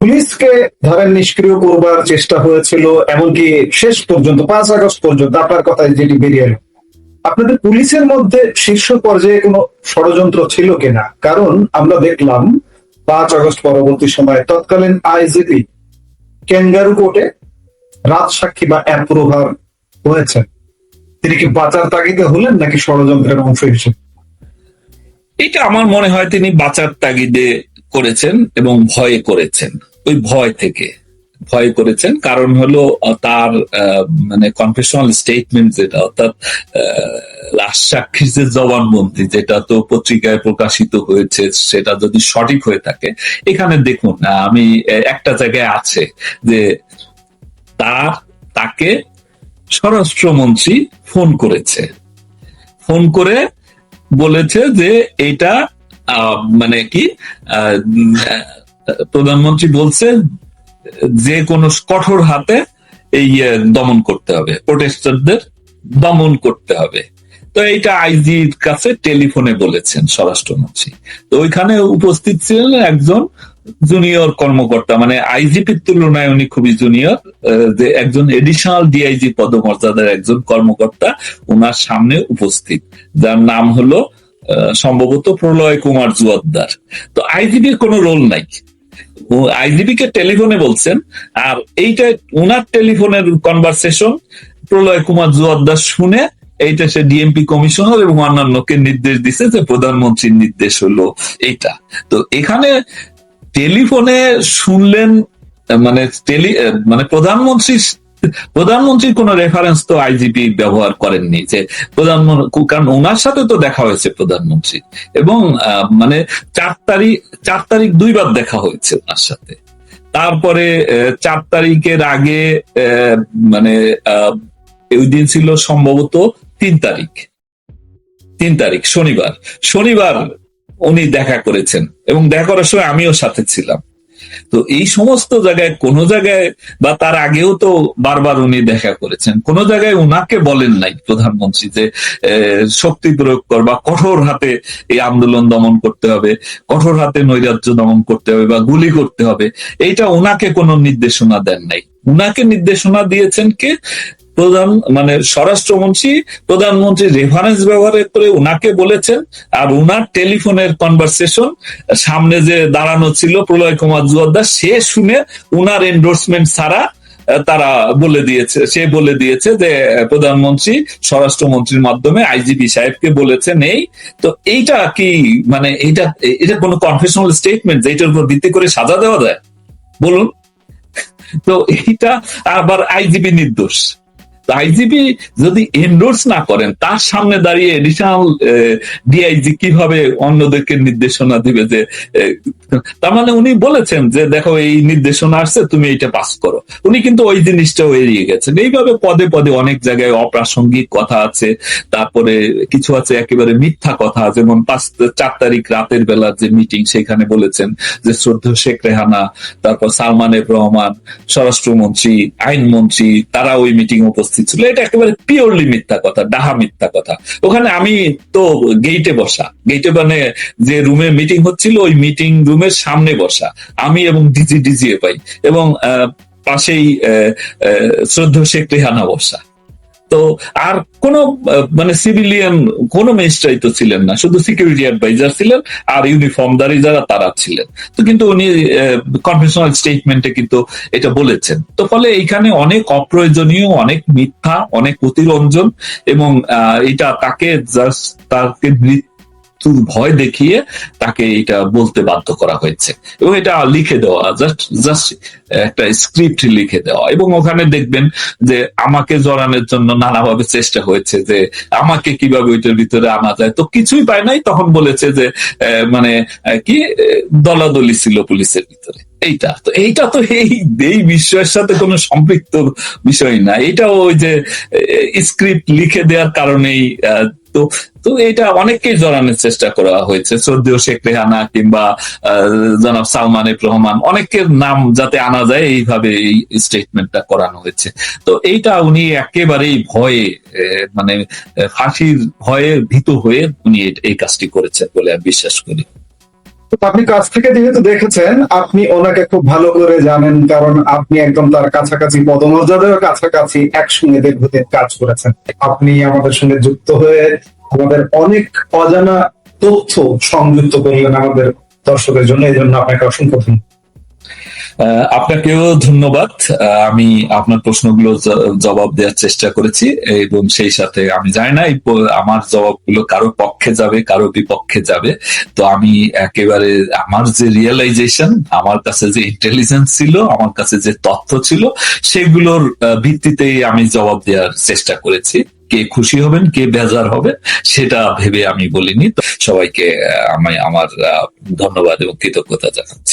পুলিশকে ধরেন নিষ্ক্রিয় করবার চেষ্টা হয়েছিল, এমনকি শেষ পর্যন্ত 5 আগস্ট পর্যন্ত আপনার কথায় যেটি বেরিয়ে এলো। আপনাদের পুলিশের মধ্যে শীর্ষ পর্যায়ে কোনো ষড়যন্ত্র ছিল কিনা? কারণ আমরা দেখলাম 5 আগস্ট পরবর্তী সময়ে তৎকালীন আইজিপি ক্যাঙ্গারু কোর্টে রাজসাক্ষী বা অ্যাপ্রুভার হয়েছেন। তিনি কি বাঁচার তাগিদে হলেন নাকি ষড়যন্ত্রের অংশ হিসেবে? এটা আমার মনে হয় তিনি বাঁচার তাগিদে করেছেন এবং ভয়ে করেছেন। ওই ভয় করেছেন, কারণ হলো তার মানে কনফেশনাল স্টেটমেন্ট যেটা, অর্থাৎ রাজসাক্ষীর যে জবানবন্দি, যেটা তো পত্রিকায় প্রকাশিত হয়েছে, সেটা যদি সঠিক হয়ে থাকে, এখানে দেখুন আমি একটা জায়গায় আছে যে তাকে স্বরাষ্ট্রমন্ত্রী ফোন করে বলেছে যে এটা মানে কি প্রধানমন্ত্রী বলছে যে কোনো কঠোর হাতে এই দমন করতে হবে, প্রোটেস্টারদের দমন করতে হবে। তো এইটা আইজির কাছে টেলিফোনে বলেছেন স্বরাষ্ট্রমন্ত্রী। তো ওইখানে উপস্থিত ছিলেন একজন জুনিয়র কর্মকর্তা, মানে আইজিপির তুলনায় উনি খুবই জুনিয়র, যে একজন এডিশনাল ডিআইজি পদমর্যাদার একজন কর্মকর্তা ওনার সামনে উপস্থিত, যার নাম হলো সম্ভবত প্রলয় কুমার জুয়াদ্দার। তো আইজিপির কোনো রোল নাই, আইজিপি কে টেলিফোনে বলছেন, আর এইটা ওনার টেলিফোনের কনভারসেশন প্রলয় কুমার জুয়াদ্দার শুনে এইটা সে ডিএমপি কমিশনার এবং অন্যান্যকে নির্দেশ দিছে যে প্রধানমন্ত্রীর নির্দেশ হলো এইটা। তো এখানে টেলিফোনে শুনলেন, মানে মানে প্রধানমন্ত্রীর কোন রেফারেন্স তো আইজিপি ব্যবহার করেননি, যে প্রধানমন্ত্রী, কারণ ওনার সাথে তো দেখা হয়েছে প্রধানমন্ত্রী, এবং মানে 4 তারিখ 2বার দেখা হয়েছে ওনার সাথে। তারপরে 4 তারিখের আগে মানে ওই দিন ছিল সম্ভবত 3 তারিখ শনিবার উনি দেখা করেছেন, এবং দেখা করার সময় আমিও সাথে ছিলাম। তো এই সমস্ত জায়গায়, কোন জায়গায়, বা তার আগেও তো বারবার উনি দেখা করেছেন, কোন জায়গায় উনাকে বলেন নাই প্রধানমন্ত্রী যে শক্তি প্রয়োগ কর বা কঠোর হাতে এই আন্দোলন দমন করতে হবে, কঠোর হাতে নৈরাজ্য দমন করতে হবে বা গুলি করতে হবে। এইটা উনাকে কোনো নির্দেশনা দেন নাই। উনাকে নির্দেশনা দিয়েছেন কে? মানে স্বরাষ্ট্রমন্ত্রী প্রধানমন্ত্রীর রেফারেন্স ব্যবহার করে উনাকে বলেছেন, আর উনার টেলিফোনের কনভারসেশন সামনে যে দাঁড়ানো ছিল প্রলয় কুমার জুয়াদ্দার, সে শুনে উনার এন্ডোর্সমেন্ট ছাড়া সে বলে দিয়েছে যে প্রধানমন্ত্রী স্বরাষ্ট্রমন্ত্রীর মাধ্যমে আইজিপি সাহেবকে বলেছেন এই। তো এইটা কি, মানে এটা কোনো কনফেশনাল স্টেটমেন্ট যেটার উপর ভিত্তি করে সাজা দেওয়া যায়? বলুন তো। এইটা আবার আইজিপি নির্দোষ। আইজিপি যদি এন্ডোর্স না করেন, তার সামনে দাঁড়িয়ে এডিশনাল ডিআইজি কিভাবে অন্যদেরকে নির্দেশনা দিবে? যে তার মানে উনি বলেছেন যে দেখো এই নির্দেশনা আসছে, তুমি এইটা পাস করো। উনি কিন্তু ওই জিনিসটাও এড়িয়ে গেছেন। এইভাবে পদে পদে অনেক জায়গায় অপ্রাসঙ্গিক কথা আছে, তারপরে কিছু আছে একেবারে মিথ্যা কথা, যেমন 4 তারিখ রাতের বেলা যে মিটিং, সেখানে বলেছেন যে শ্রদ্ধেয় শেখ রেহানা, তারপর সালমান এফ রহমান, স্বরাষ্ট্রমন্ত্রী, আইনমন্ত্রী, তারা ওই মিটিং উপস্থিত ছিল। এটা একেবারে পিওরলি মিথ্যা কথা, ডাহা মিথ্যা কথা। ওখানে আমি তো গেইটে মানে যে রুমে মিটিং হচ্ছিল, ওই মিটিং রুমের সামনে বসা, আমি এবং ডিজিএফআই, এবং পাশেই শ্রদ্ধেয় শেখ রেহানা বসা। তো আর কোন মানে সিভিলিয়ান কোন ম্যাজিস্ট্রেট তো ছিলেন না, শুধু সিকিউরিটি অ্যাডভাইজার ছিলেন আর ইউনিফর্মধারী যারা তারা ছিলেন। তো কিন্তু উনি কনফেশনাল স্টেটমেন্টে কিন্তু এটা বলেছেন। তো ফলে এইখানে অনেক অপ্রয়োজনীয়, অনেক মিথ্যা, অনেক অতিরঞ্জন, এবং এটা তাকে মৃত্যুর ভয় দেখিয়ে তাকে এটা বলতে বাধ্য করা হয়েছে, এবং এটা লিখে দেওয়া, জাস্ট একটা স্ক্রিপ্ট লিখে দেওয়া। এবং ওখানে দেখবেন যে আমাকে জড়ানোর জন্য নানাভাবে চেষ্টা হয়েছে, যে আমাকে কিভাবে ওইটার ভিতরে আনা যায়। তো কিছুই পায় নাই। তখন বলেছে যে মানে কি দলাদলি ছিল পুলিশের ভিতরে। এইটা তো এই বিষয়ের সাথে কোনো সম্পৃক্ত বিষয় না। এটা ওই যে স্ক্রিপ্ট লিখে দেওয়ার কারণেই তো এটা অনেককেই জড়ানোর চেষ্টা করা হয়েছে। শ্রদ্ধেয় শেখ রেহানা কিংবা জনাব সালমান এফ রহমান, অনেকের নাম যাতে আনা যায় এইভাবে এই স্টেটমেন্টটা করানো হয়েছে। তো এইটা উনি একেবারেই ভয়ে, মানে ফাঁসির ভয়ে ভীত হয়ে উনি এই কাজটি করেছেন বলে আমি বিশ্বাস করি। তো আপনি কাছ থেকে যেহেতু দেখেছেন, আপনি ওনাকে খুব ভালো করে জানেন, কারণ আপনি একদম তার কাছাকাছি, পদমর্যাদার কাছাকাছি একসঙ্গে দীর্ঘদিন কাজ করেছেন। আপনি আমাদের সঙ্গে যুক্ত হয়ে আমাদের অনেক অজানা তথ্য সংযুক্ত করলেন আমাদের দর্শকের জন্য, এই জন্য আপনাকে অসংখ্য ধন্যবাদ। আপনাকেও ধন্যবাদ। আমি আপনার প্রশ্নগুলো জবাব দেওয়ার চেষ্টা করেছি, এবং সেই সাথে আমি জানি না আমার জবাবগুলো কারো পক্ষে যাবে কারো বিপক্ষে যাবে। তো আমি একেবারে আমার যে রিয়েলাইজেশন, আমার কাছে যে ইন্টেলিজেন্স ছিল, আমার কাছে যে তথ্য ছিল, সেগুলোর ভিত্তিতেই আমি জবাব দেওয়ার চেষ্টা করেছি। কে খুশি হবেন কে বেজার হবে সেটা ভেবে আমি বলিনি। তো সবাইকে আমি আমার ধন্যবাদ এবং কৃতজ্ঞতা জানাচ্ছি।